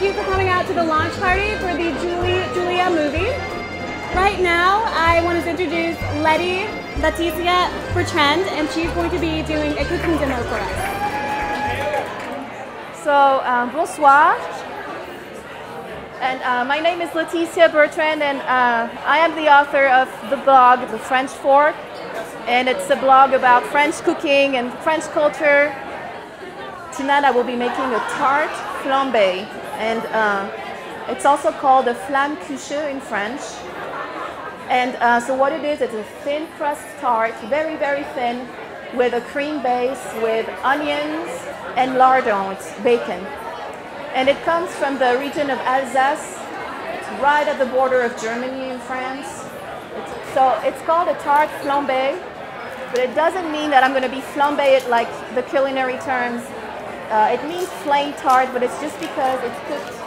thank you for coming out to the launch party for the Julia movie. Right now, I want to introduce Laetitia Bertrand, and she's going to be doing a cooking demo for us. So, bonsoir. And my name is Laetitia Bertrand, and I am the author of the blog, The French Fork. And it's a blog about French cooking and French culture. Tonight I will be making a tarte flambée, and it's also called a flamme couchée in French. And so what it is, it's a thin crust tart, very, very thin, with a cream base, with onions and lardon, it's bacon. And it comes from the region of Alsace. It's right at the border of Germany and France. So it's called a tarte flambée, but it doesn't mean that I'm going to be flambé it like the culinary terms. It means flame tart, but it's just because it's cooked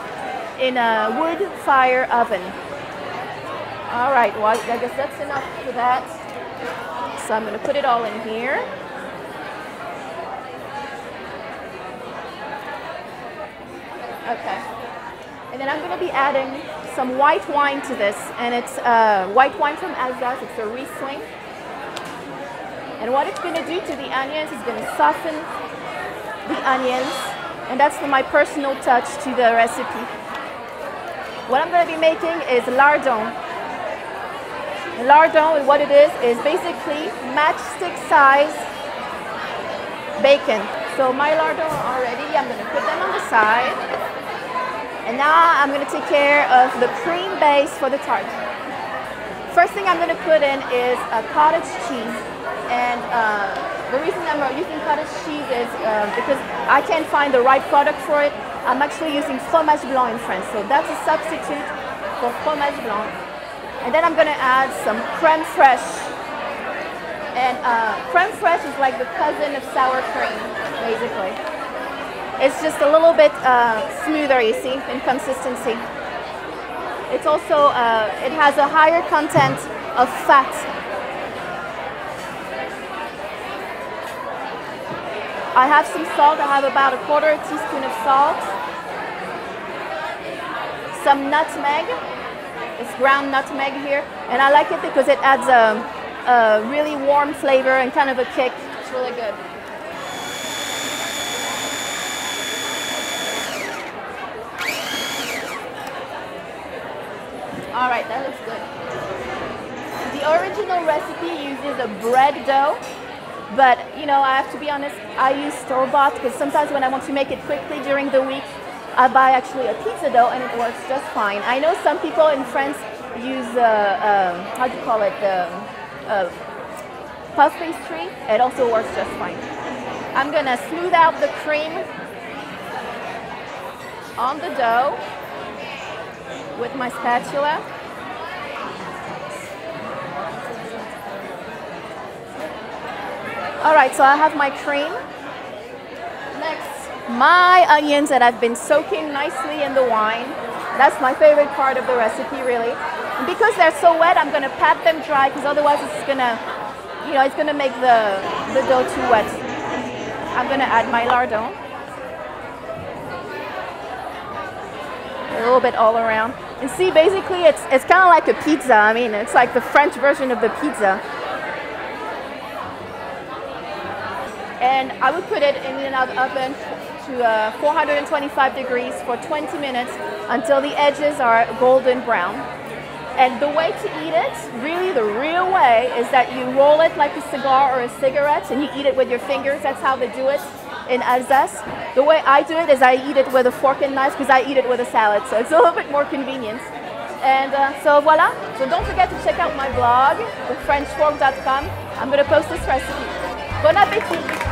in a wood fire oven. All right, well, I guess that's enough for that. So I'm going to put it all in here. Okay. And then I'm going to be adding some white wine to this, and it's white wine from Alsace. It's a Riesling. And what it's going to do to the onions is going to soften the onions, and that's my personal touch to the recipe. What I'm going to be making is lardon. Lardon, what it is basically matchstick size bacon. So my lardon are ready. I'm going to put them on the side. And now I'm going to take care of the cream base for the tart. First thing I'm going to put in is a cottage cheese. And the reason I'm using cottage cheese is because I can't find the right product for it. I'm actually using fromage blanc in France. So that's a substitute for fromage blanc. And then I'm going to add some crème fraîche. And crème fraîche is like the cousin of sour cream, basically. It's just a little bit smoother, you see, in consistency. It's also, it has a higher content of fat. I have some salt. I have about 1/4 teaspoon of salt. Some nutmeg. It's ground nutmeg here. And I like it because it adds a really warm flavor and kind of a kick. It's really good. All right, that looks good. The original recipe uses a bread dough. But, you know, I have to be honest, I use store-bought because sometimes when I want to make it quickly during the week, I buy actually a pizza dough and it works just fine. I know some people in France use, how do you call it, puff pastry. It also works just fine. I'm going to smooth out the cream on the dough with my spatula. All right, so I have my cream. Next, my onions that I've been soaking nicely in the wine. That's my favorite part of the recipe, really. And because they're so wet, I'm going to pat them dry because otherwise it's going to, you know, it's going to make the dough too wet. I'm going to add my lardon. A little bit all around. And see, basically, it's kind of like a pizza. I mean, it's like the French version of the pizza. And I would put it in an oven to 425 degrees for 20 minutes until the edges are golden brown. And the way to eat it, really the real way, is that you roll it like a cigar or a cigarette and you eat it with your fingers. That's how they do it in Alsace. The way I do it is I eat it with a fork and knife because I eat it with a salad. So it's a little bit more convenient. And so voila. So don't forget to check out my blog, thefrenchfork.com. I'm going to post this recipe. Bon appétit!